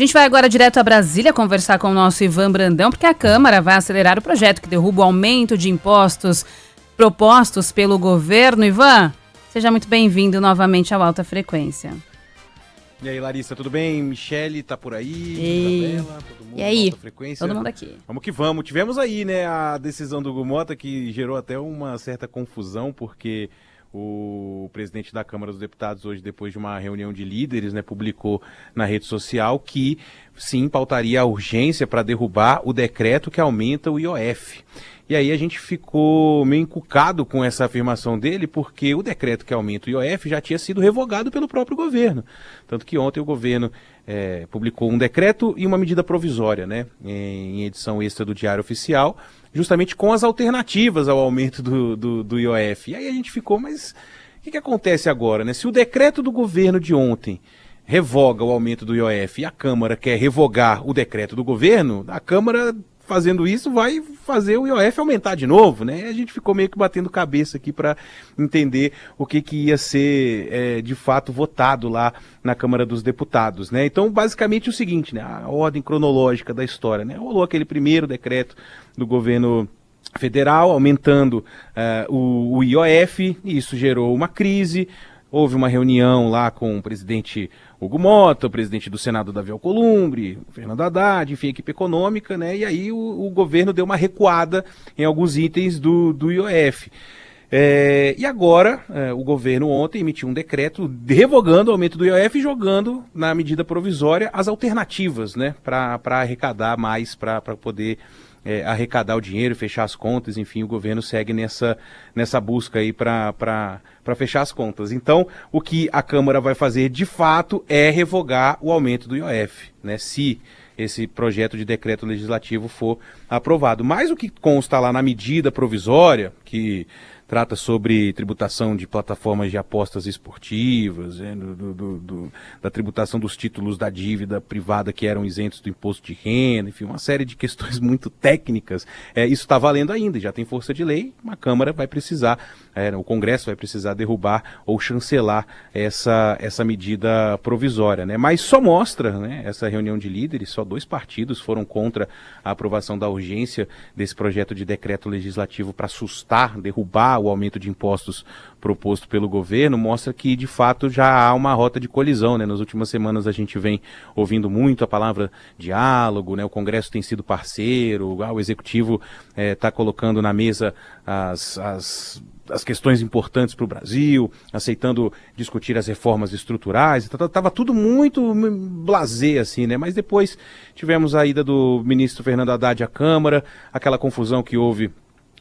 gente vai agora direto a Brasília conversar com o nosso Ivan Brandão, porque a Câmara vai acelerar o projeto que derruba o aumento de impostos propostos pelo governo. Ivan, seja muito bem-vindo novamente ao Alta Frequência. E aí, Larissa, tudo bem? Michele tá por aí? Isabela, todo mundo. E aí? Alta Frequência. Todo mundo aqui. Vamos que vamos. Tivemos aí, né, a decisão do Hugo Mota, que gerou até uma certa confusão, porque o presidente da Câmara dos Deputados, hoje, depois de uma reunião de líderes, né, publicou na rede social que, sim, pautaria a urgência para derrubar o decreto que aumenta o IOF. E aí a gente ficou meio encucado com essa afirmação dele, porque o decreto que aumenta o IOF já tinha sido revogado pelo próprio governo. Tanto que ontem o governo publicou um decreto e uma medida provisória, né, em edição extra do Diário Oficial, justamente com as alternativas ao aumento do IOF. E aí a gente ficou, mas o que acontece agora, né? Se o decreto do governo de ontem revoga o aumento do IOF e a Câmara quer revogar o decreto do governo, a Câmara fazendo isso vai fazer o IOF aumentar de novo, né? A gente ficou meio que batendo cabeça aqui para entender o que ia ser de fato votado lá na Câmara dos Deputados, né? Então, basicamente o seguinte, né? A ordem cronológica da história, né? Rolou aquele primeiro decreto do governo federal aumentando o IOF, e isso gerou uma crise. Houve uma reunião lá com o presidente Hugo Mota, o presidente do Senado Davi Alcolumbre, o Fernando Haddad, enfim, a equipe econômica, né? E aí o governo deu uma recuada em alguns itens do IOF. E agora, o governo ontem emitiu um decreto revogando o aumento do IOF e jogando na medida provisória as alternativas, né? Para arrecadar mais, para poder arrecadar o dinheiro, fechar as contas, enfim, o governo segue nessa busca aí para fechar as contas. Então, o que a Câmara vai fazer de fato é revogar o aumento do IOF, né, se esse projeto de decreto legislativo for aprovado. Mas o que consta lá na medida provisória, que trata sobre tributação de plataformas de apostas esportivas, né, da tributação dos títulos da dívida privada que eram isentos do imposto de renda, enfim, uma série de questões muito técnicas. Isso está valendo ainda, já tem força de lei, a Câmara vai precisar, o Congresso vai precisar derrubar ou chancelar essa medida provisória, né? Mas só mostra, né, essa reunião de líderes, só 2 partidos foram contra a aprovação da urgência desse projeto de decreto legislativo para sustar, derrubar o aumento de impostos proposto pelo governo, mostra que de fato já há uma rota de colisão, né? Nas últimas semanas a gente vem ouvindo muito a palavra diálogo, né? O Congresso tem sido parceiro, o Executivo está colocando na mesa as questões importantes para o Brasil, aceitando discutir as reformas estruturais, estava tudo muito blasé, assim, né? Mas depois tivemos a ida do ministro Fernando Haddad à Câmara, aquela confusão que houve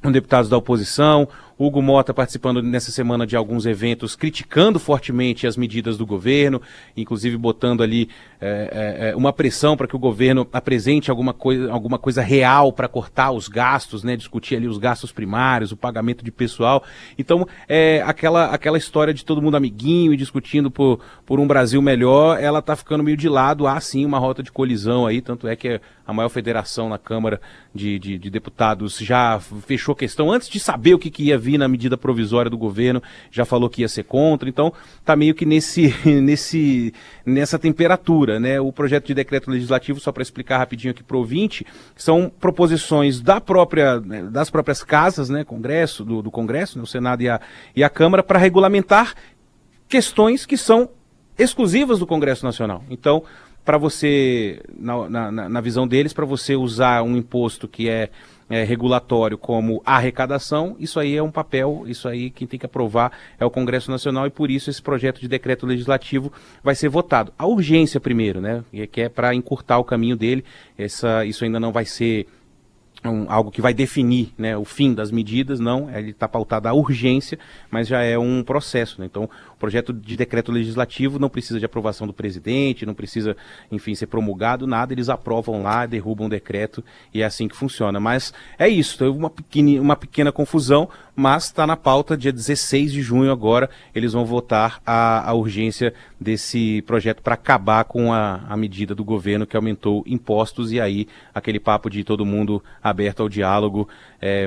com deputados da oposição, Hugo Mota participando nessa semana de alguns eventos, criticando fortemente as medidas do governo, inclusive botando ali uma pressão para que o governo apresente alguma coisa real para cortar os gastos, né, discutir ali os gastos primários, o pagamento de pessoal. Então, aquela história de todo mundo amiguinho e discutindo por um Brasil melhor, ela está ficando meio de lado. Há sim uma rota de colisão aí, tanto é que a maior federação na Câmara de Deputados já fechou questão antes de saber o que ia vir na medida provisória do governo, já falou que ia ser contra. Então tá meio que nessa temperatura, né? O projeto de decreto legislativo, só para explicar rapidinho aqui para o ouvinte, são proposições das próprias casas, né, Congresso, do Congresso, né, o Senado e a Câmara, para regulamentar questões que são exclusivas do Congresso Nacional. Então, para você, na visão deles, para você usar um imposto que é regulatório como arrecadação, isso aí é um papel, isso aí quem tem que aprovar é o Congresso Nacional, e por isso esse projeto de decreto legislativo vai ser votado. A urgência primeiro, né, que é para encurtar o caminho dele, isso ainda não vai ser algo que vai definir, né, o fim das medidas, não, ele está pautado à urgência, mas já é um processo, né? Então, o projeto de decreto legislativo não precisa de aprovação do presidente, não precisa, enfim, ser promulgado, nada, eles aprovam lá, derrubam o decreto e é assim que funciona. Mas é isso, teve uma pequena confusão, mas está na pauta, dia 16 de junho agora, eles vão votar a urgência desse projeto para acabar com a medida do governo que aumentou impostos, e aí aquele papo de todo mundo aberto ao diálogo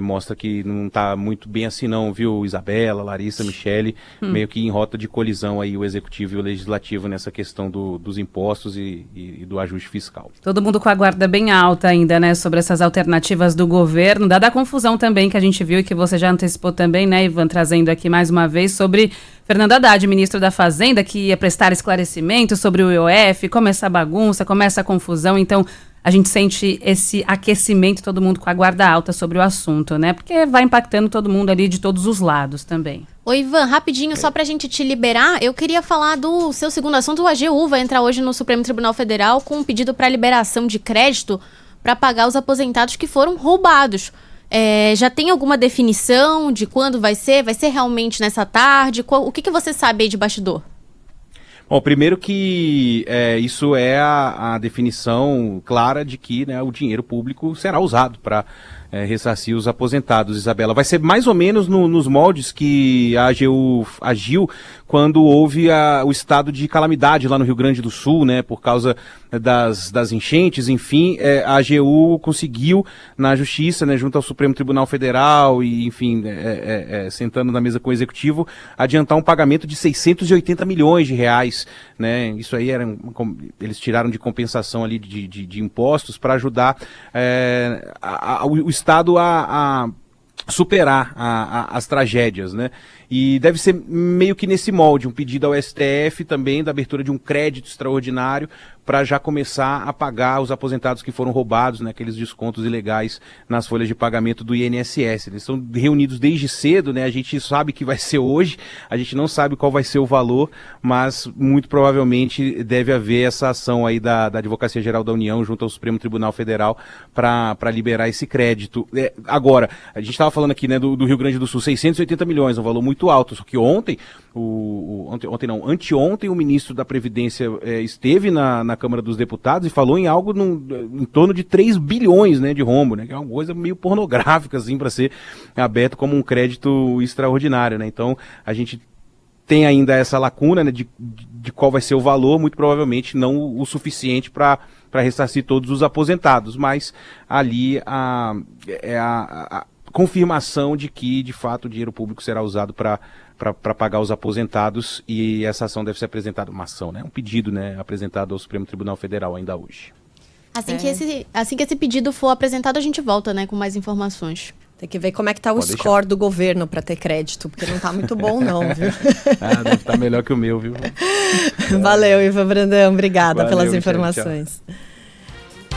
mostra que não está muito bem assim não, viu, Isabela, Larissa, Michele, meio que em rota de colisão aí o Executivo e o Legislativo nessa questão dos impostos e do ajuste fiscal. Todo mundo com a guarda bem alta ainda, né, sobre essas alternativas do governo, dada a confusão também que a gente viu e que você já antecipou também, né, Ivan, trazendo aqui mais uma vez sobre Fernando Haddad, ministro da Fazenda, que ia prestar esclarecimento sobre o IOF, como essa bagunça, como essa confusão, então a gente sente esse aquecimento, todo mundo com a guarda alta sobre o assunto, né? Porque vai impactando todo mundo ali de todos os lados também. Ô Ivan, rapidinho, só pra gente te liberar, eu queria falar do seu segundo assunto. O AGU vai entrar hoje no Supremo Tribunal Federal com um pedido para liberação de crédito para pagar os aposentados que foram roubados. Já tem alguma definição de quando vai ser? Vai ser realmente nessa tarde? O que você sabe aí de bastidor? Bom, primeiro que isso é a definição clara de que, né, o dinheiro público será usado para ressarcir os aposentados, Isabela. Vai ser mais ou menos nos moldes que a AGU agiu quando houve o estado de calamidade lá no Rio Grande do Sul, né, por causa das enchentes, enfim, a AGU conseguiu na Justiça, né, junto ao Supremo Tribunal Federal e, enfim, sentando na mesa com o Executivo, adiantar um pagamento de 680 milhões de reais, né, isso aí eles tiraram de compensação ali de impostos para ajudar o Estado a superar as tragédias, né? E deve ser meio que nesse molde, um pedido ao STF também da abertura de um crédito extraordinário para já começar a pagar os aposentados que foram roubados, né, aqueles descontos ilegais nas folhas de pagamento do INSS. Eles estão reunidos desde cedo, né? A gente sabe que vai ser hoje, a gente não sabe qual vai ser o valor, mas muito provavelmente deve haver essa ação aí da Advocacia Geral da União junto ao Supremo Tribunal Federal para liberar esse crédito. Agora, a gente estava falando aqui, né, do Rio Grande do Sul, 680 milhões, um valor muito alto, só que anteontem o ministro da Previdência esteve na Câmara dos Deputados e falou em algo em torno de 3 bilhões, né, de rombo, né, que é uma coisa meio pornográfica, assim, para ser aberto como um crédito extraordinário, né? Então, a gente tem ainda essa lacuna, né, de qual vai ser o valor, muito provavelmente não o suficiente para ressarcir todos os aposentados, mas ali a confirmação de que, de fato, o dinheiro público será usado para pagar os aposentados, e essa ação deve ser apresentada, uma ação, né, um pedido, né, apresentado ao Supremo Tribunal Federal ainda hoje. Assim que esse pedido for apresentado, a gente volta, né, com mais informações. Tem que ver como é que tá o score do governo para ter crédito, porque não tá muito bom não, viu? Deve estar melhor que o meu, viu? Valeu, Ivan Brandão, obrigada Valeu, pelas Michele, informações. tchau.